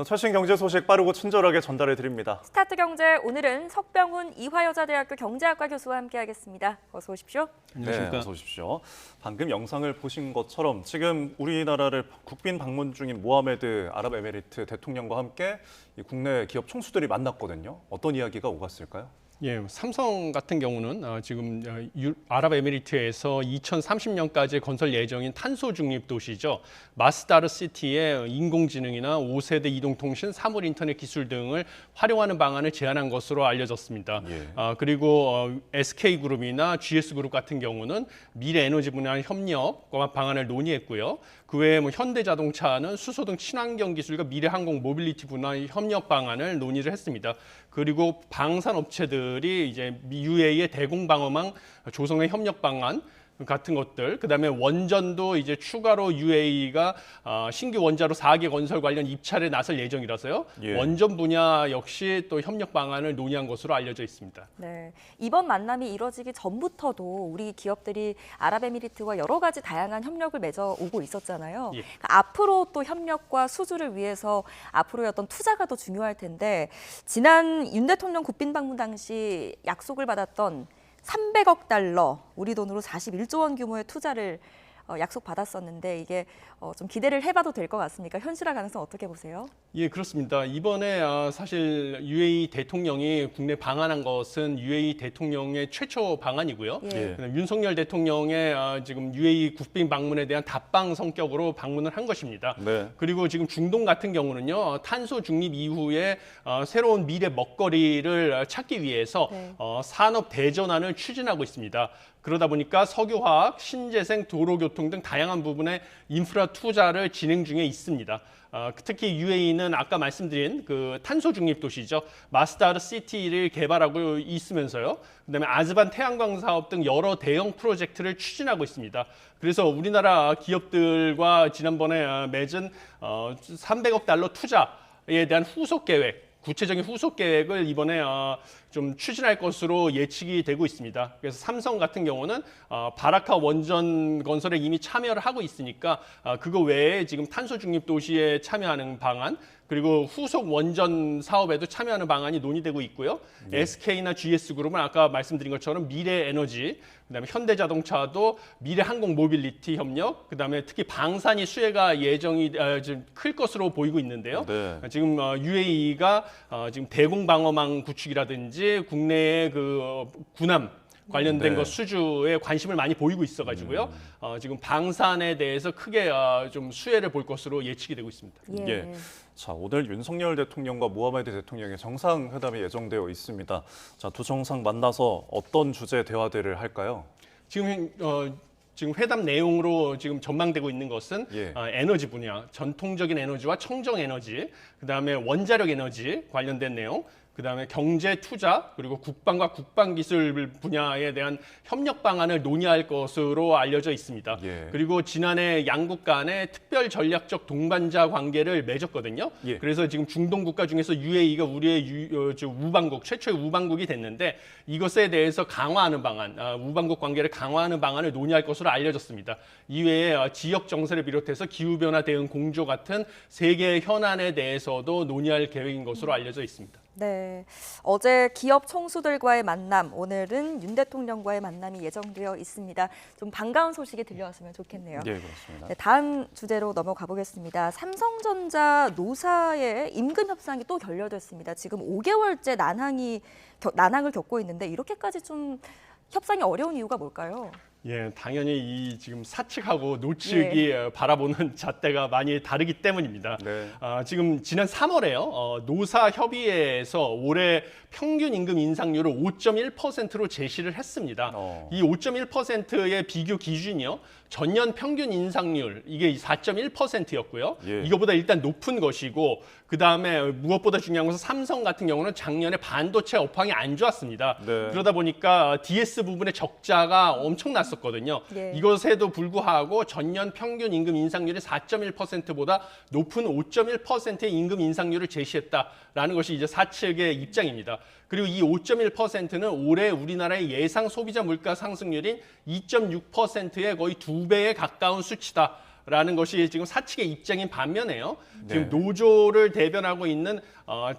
최신 경제 소식 빠르고 친절하게 전달해 드립니다. 스타트 경제, 오늘은 석병훈 이화여자대학교 경제학과 교수와 함께하겠습니다. 어서 오십시오. 네, 어서 오십시오. 방금 영상을 보신 것처럼 지금 우리나라를 국빈 방문 중인 모하메드 아랍에미리트 대통령과 함께 국내 기업 총수들이 만났거든요. 어떤 이야기가 오갔을까요? 예, 삼성 같은 경우는 지금 아랍에미리트에서 2030년까지 건설 예정인 탄소 중립 도시죠. 마스다르 시티에 인공지능이나 5세대 이동통신, 사물 인터넷 기술 등을 활용하는 방안을 제안한 것으로 알려졌습니다. 예. 그리고 SK그룹이나 GS그룹 같은 경우는 미래 에너지 분야 협력 방안을 논의했고요. 그 외에 현대자동차는 수소 등 친환경 기술과 미래 항공 모빌리티 분야 협력 방안을 논의를 했습니다. 그리고 방산 업체들이 이제 UAE의 대공방어망 조성의 협력 방안 같은 것들, 그다음에 원전도 이제 추가로 UAE가 신규 원자로 4개 건설 관련 입찰에 나설 예정이라서요. 예. 원전 분야 역시 또 협력 방안을 논의한 것으로 알려져 있습니다. 네, 이번 만남이 이뤄지기 전부터도 우리 기업들이 아랍에미리트와 여러 가지 다양한 협력을 맺어 오고 있었잖아요. 예. 그러니까 앞으로 또 협력과 수주를 위해서 앞으로의 어떤 투자가 더 중요할 텐데, 지난 윤 대통령 국빈 방문 당시 약속을 받았던 300억 달러, 우리 돈으로 41조 원 규모의 투자를 약속받았었는데 이게 좀 기대를 해봐도 될 것 같습니까? 현실화 가능성 어떻게 보세요? 예, 그렇습니다. 이번에 사실 UAE 대통령이 국내 방한한 것은 UAE 대통령의 최초 방안이고요. 예. 윤석열 대통령의 지금 UAE 국빈 방문에 대한 답방 성격으로 방문을 한 것입니다. 네. 그리고 지금 중동 같은 경우는요, 탄소 중립 이후에 새로운 미래 먹거리를 찾기 위해서 네. 산업 대전환을 추진하고 있습니다. 그러다 보니까 석유화학, 신재생, 도로교통 등 다양한 부분의 인프라 투자를 진행 중에 있습니다. 특히 UAE는 아까 말씀드린 그 탄소 중립 도시죠. 마스다르 시티를 개발하고 있으면서요. 그다음에 아즈반 태양광 사업 등 여러 대형 프로젝트를 추진하고 있습니다. 그래서 우리나라 기업들과 지난번에 맺은 300억 달러 투자에 대한 후속 계획, 구체적인 후속 계획을 이번에 좀 추진할 것으로 예측이 되고 있습니다. 그래서 삼성 같은 경우는 바라카 원전 건설에 이미 참여를 하고 있으니까 그거 외에 지금 탄소 중립 도시에 참여하는 방안, 그리고 후속 원전 사업에도 참여하는 방안이 논의되고 있고요. 네. SK나 GS그룹은 아까 말씀드린 것처럼 미래 에너지, 그다음에 현대자동차도 미래 항공 모빌리티 협력, 그다음에 특히 방산이 수혜가 예정이 좀 클 것으로 보이고 있는데요. 네. 지금 UAE가 지금 대공방어망 구축이라든지 국내의 그 군함 관련된 네. 것 수주에 관심을 많이 보이고 있어가지고요. 지금 방산에 대해서 크게 좀 수혜를 볼 것으로 예측이 되고 있습니다. 예. 자, 오늘 윤석열 대통령과 모하메드 대통령의 정상회담이 예정되어 있습니다. 자, 두 정상 만나서 어떤 주제 대화들을 할까요? 지금 회담 내용으로 지금 전망되고 있는 것은 예. 에너지 분야, 전통적인 에너지와 청정 에너지, 그다음에 원자력 에너지 관련된 내용, 그다음에 경제 투자, 그리고 국방과 국방 기술 분야에 대한 협력 방안을 논의할 것으로 알려져 있습니다. 예. 그리고 지난해 양국 간의 특별 전략적 동반자 관계를 맺었거든요. 예. 그래서 지금 중동 국가 중에서 UAE가 우리의 우방국, 최초의 우방국이 됐는데 이것에 대해서 강화하는 방안, 우방국 관계를 강화하는 방안을 논의할 것으로 알려졌습니다. 이외에 지역 정세를 비롯해서 기후변화 대응 공조 같은 세계 현안에 대해서도 논의할 계획인 것으로 알려져 있습니다. 네, 어제 기업 총수들과의 만남, 오늘은 윤 대통령과의 만남이 예정되어 있습니다. 좀 반가운 소식이 들려왔으면 좋겠네요. 예, 그렇습니다. 네, 다음 주제로 넘어가 보겠습니다. 삼성전자 노사의 임금 협상이 또 결렬됐습니다. 지금 5개월째 난항을 겪고 있는데 이렇게까지 좀 협상이 어려운 이유가 뭘까요? 예, 당연히 이 지금 사측하고 노측이 바라보는 잣대가 많이 다르기 때문입니다. 네. 지금 지난 3월에요. 노사 협의회에서 올해 평균 임금 인상률을 5.1%로 제시를 했습니다. 이 5.1%의 비교 기준이요. 전년 평균 인상률 이게 4.1%였고요. 예. 이거보다 일단 높은 것이고 그다음에 무엇보다 중요한 것은 삼성 같은 경우는 작년에 반도체 업황이 안 좋았습니다. 네. 그러다 보니까 DS 부분의 적자가 엄청났었거든요. 예. 이것에도 불구하고 전년 평균 임금 인상률이 4.1%보다 높은 5.1%의 임금 인상률을 제시했다라는 것이 이제 사측의 입장입니다. 그리고 이 5.1%는 올해 우리나라의 예상 소비자 물가 상승률인 2.6%의 거의 2배에 가까운 수치다. 라는 것이 지금 사측의 입장인 반면에요. 지금 노조를 대변하고 있는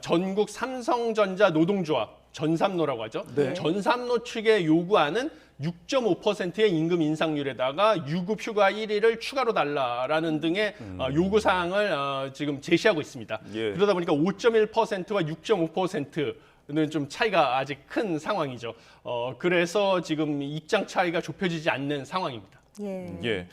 전국 삼성전자 노동조합 전삼노라고 하죠. 네. 전삼노 측의 요구하는 6.5%의 임금 인상률에다가 유급 휴가 1일을 추가로 달라라는 등의 요구 사항을 지금 제시하고 있습니다. 예. 그러다 보니까 5.1%와 6.5%는 좀 차이가 아직 큰 상황이죠. 그래서 지금 입장 차이가 좁혀지지 않는 상황입니다. 예. 예.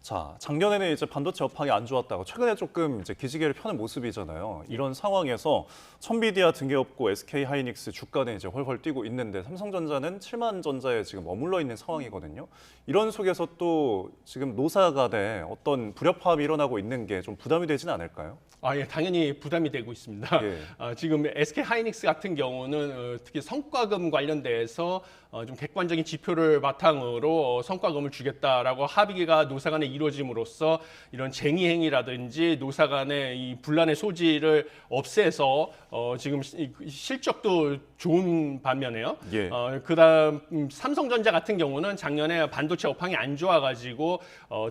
자, 작년에는 이제 반도체 업황이 안 좋았다가 최근에 조금 이제 기지개를 펴는 모습이잖아요. 이런 상황에서 천비디아 등계업고 SK 하이닉스 주가는 이제 훨훨 뛰고 있는데 삼성전자는 7만 전자에 지금 머물러 있는 상황이거든요. 이런 속에서 또 지금 노사 간에 어떤 불협화음이 일어나고 있는 게 좀 부담이 되지는 않을까요? 예, 당연히 부담이 되고 있습니다. 예. 지금 SK 하이닉스 같은 경우는 특히 성과금 관련돼서 좀 객관적인 지표를 바탕으로 성과금을 주겠다라고 합의가 노사 간에 이루어짐으로써 이런 쟁의 행위라든지 노사 간의 이 분란의 소지를 없애서 지금 실적도 좋은 반면에요. 예. 그다음 삼성전자 같은 경우는 작년에 반도체 업황이 안 좋아가지고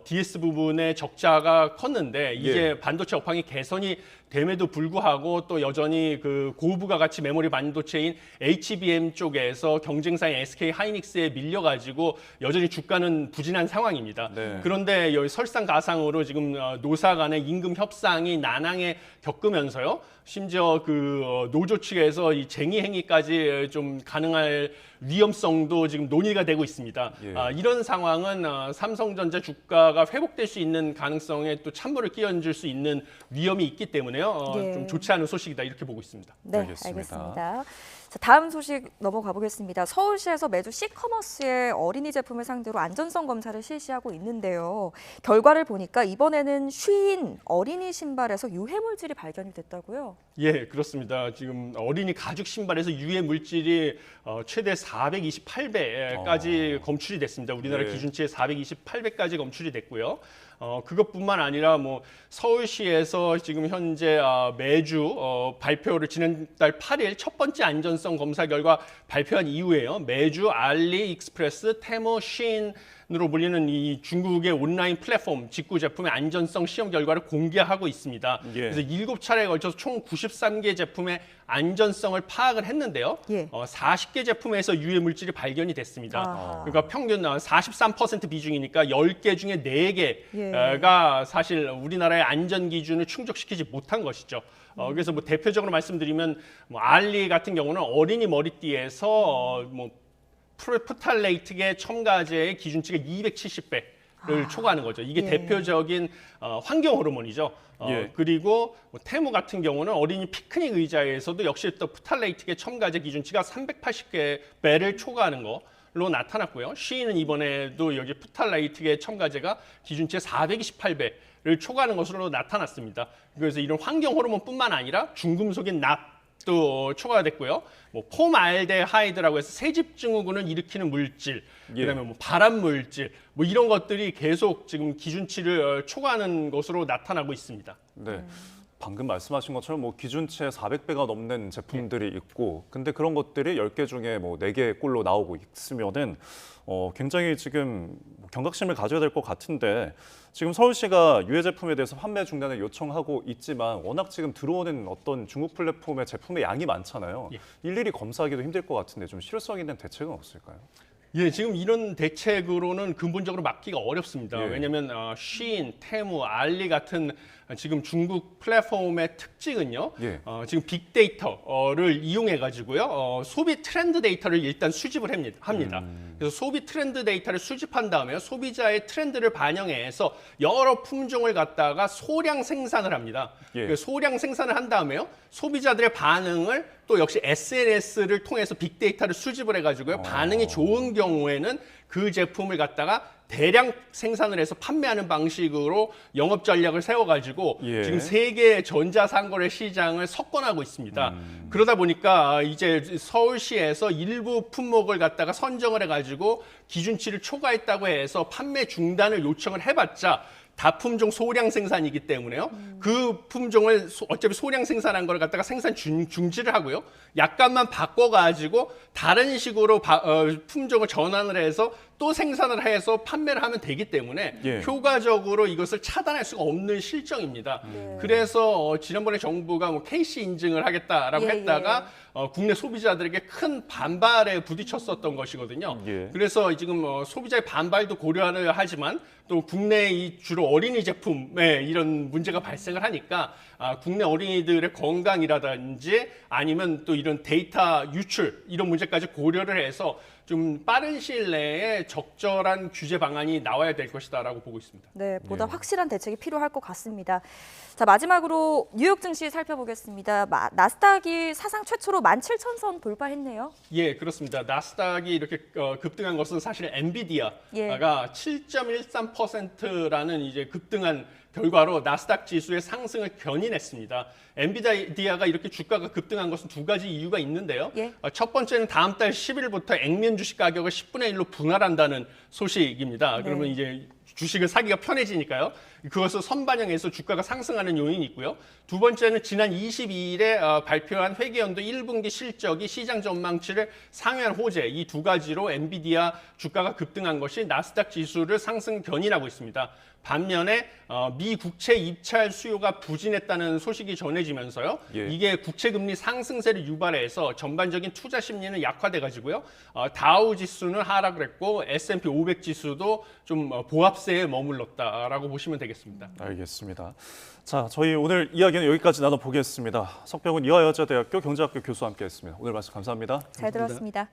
DS 부분에 적자가 컸는데 이제 반도체 업황이 개선이 됨에도 불구하고 또 여전히 그 고부가가치 메모리 반도체인 HBM 쪽에서 경쟁사인 SK 하이닉스에 밀려가지고 여전히 주가는 부진한 상황입니다. 네. 그런데 여기 설상가상으로 지금 노사 간의 임금 협상이 난항에 겪으면서요. 심지어 그 노조 측에서 이 쟁의 행위까지 좀 가능할 위험성도 지금 논의가 되고 있습니다. 예. 이런 상황은 삼성전자 주가가 회복될 수 있는 가능성에 또 찬물을 끼얹을 수 있는 위험이 있기 때문에요. 예. 좀 좋지 않은 소식이다 이렇게 보고 있습니다. 네, 알겠습니다. 알겠습니다. 자, 다음 소식 넘어가 보겠습니다. 서울시에서 매주 C커머스의 어린이 제품을 상대로 안전성 검사를 실시하고 있는데요. 결과를 보니까 이번에는 쉬인 어린이 신발에서 유해 물질이 발견이 됐다고요? 예, 그렇습니다. 지금 어린이 가죽 신발에서 유해 물질이 최대 428배까지 검출이 됐습니다. 우리나라 네. 기준치의 428배까지 검출이 됐고요. 그것뿐만 아니라 뭐 서울시에서 지금 현재 매주 발표를 지난달 8일 첫 번째 안전성 검사 결과 발표한 이후에요. 매주 알리익스프레스, 테무, 쉰으로 불리는 이 중국의 온라인 플랫폼 직구 제품의 안전성 시험 결과를 공개하고 있습니다. 예. 그래서 7차례에 걸쳐서 총 93개 제품의 안전성을 파악을 했는데요. 예. 40개 제품에서 유해 물질이 발견이 됐습니다. 아하. 그러니까 평균 43% 비중이니까 10개 중에 4개가 예. 사실 우리나라의 안전 기준을 충족시키지 못한 것이죠. 그래서 뭐 대표적으로 말씀드리면 뭐 알리 같은 경우는 어린이 머리띠에서 뭐 프탈레이트계 첨가제의 기준치가 270배를 초과하는 거죠. 이게 예. 대표적인 환경 호르몬이죠. 예. 그리고 뭐 테무 같은 경우는 어린이 피크닉 의자에서도 역시 또 프탈레이트계 첨가제 기준치가 380배를 초과하는 걸로 나타났고요. 쉬는 이번에도 여기 프탈레이트계 첨가제가 기준치의 428배를 초과하는 것으로 나타났습니다. 그래서 이런 환경 호르몬뿐만 아니라 중금속인 납도 초과됐고요. 뭐 폼알데하이드라고 해서 새집 증후군을 일으키는 물질, 예. 그다음에 뭐 발암 물질, 뭐 이런 것들이 계속 지금 기준치를 초과하는 것으로 나타나고 있습니다. 네. 방금 말씀하신 것처럼 뭐 기준치의 400배가 넘는 제품들이 있고, 근데 그런 것들이 10개 중에 뭐 4개 꼴로 나오고 있으면은 굉장히 지금 경각심을 가져야 될 것 같은데, 지금 서울시가 유해 제품에 대해서 판매 중단을 요청하고 있지만 워낙 지금 들어오는 어떤 중국 플랫폼의 제품의 양이 많잖아요. 예. 일일이 검사하기도 힘들 것 같은데 좀 실효성 있는 대책은 없을까요? 예, 지금 이런 대책으로는 근본적으로 막기가 어렵습니다. 예. 왜냐하면 쉰, 테무, 알리 같은 지금 중국 플랫폼의 특징은요. 예. 지금 빅데이터를 이용해 가지고요. 소비 트렌드 데이터를 일단 수집을 합니다. 그래서 소비 트렌드 데이터를 수집한 다음에 소비자의 트렌드를 반영해서 여러 품종을 갖다가 소량 생산을 합니다. 예. 그 소량 생산을 한 다음에요. 소비자들의 반응을 또 역시 SNS를 통해서 빅데이터를 수집을 해가지고요. 반응이 좋은 경우에는 그 제품을 갖다가 대량 생산을 해서 판매하는 방식으로 영업 전략을 세워가지고 예. 지금 세계 전자상거래 시장을 석권하고 있습니다. 그러다 보니까 이제 서울시에서 일부 품목을 갖다가 선정을 해가지고 기준치를 초과했다고 해서 판매 중단을 요청을 해봤자 다품종 소량 생산이기 때문에요. 그 품종을 어차피 소량 생산한 걸 갖다가 생산 중지를 하고요. 약간만 바꿔가지고 다른 식으로 품종을 전환을 해서 또 생산을 해서 판매를 하면 되기 때문에 예. 효과적으로 이것을 차단할 수가 없는 실정입니다. 그래서 지난번에 정부가 뭐 KC 인증을 하겠다라고 예, 했다가 국내 소비자들에게 큰 반발에 부딪혔었던 것이거든요. 예. 그래서 지금 소비자의 반발도 고려를 하지만 또 국내 이 주로 어린이 제품에 이런 문제가 발생을 하니까 국내 어린이들의 건강이라든지 아니면 또 이런 데이터 유출 이런 문제까지 고려를 해서 좀 빠른 시일 내에 적절한 규제 방안이 나와야 될 것이다라고 보고 있습니다. 네, 보다 예. 확실한 대책이 필요할 것 같습니다. 자, 마지막으로 뉴욕 증시 살펴보겠습니다. 나스닥이 사상 최초로 17,000선 돌파했네요. 예, 그렇습니다. 나스닥이 이렇게 급등한 것은 사실 엔비디아가 7.13%라는 이제 급등한 결과로 나스닥 지수의 상승을 견인했습니다. 엔비디아가 이렇게 주가가 급등한 것은 두 가지 이유가 있는데요. 예. 첫 번째는 다음 달 10일부터 액면 주식 가격을 10분의 1로 분할한다는 소식입니다. 네. 그러면 이제 주식을 사기가 편해지니까요. 그것을 선반영해서 주가가 상승하는 요인이 있고요. 두 번째는 지난 22일에 발표한 회계연도 1분기 실적이 시장 전망치를 상회한 호재, 이 두 가지로 엔비디아 주가가 급등한 것이 나스닥 지수를 상승 견인하고 있습니다. 반면에 미 국채 입찰 수요가 부진했다는 소식이 전해지면서요. 예. 이게 국채 금리 상승세를 유발해서 전반적인 투자 심리는 약화돼 가지고요. 다우 지수는 하락을 했고 S&P 500 지수도 좀 보합세에 머물렀다라고 보시면 되겠습니다. 알겠습니다. 자, 저희 오늘 이야기는 여기까지 나눠보겠습니다. 석병훈 이화여자대학교 경제학교 교수와 함께했습니다. 오늘 말씀 감사합니다. 잘 들었습니다.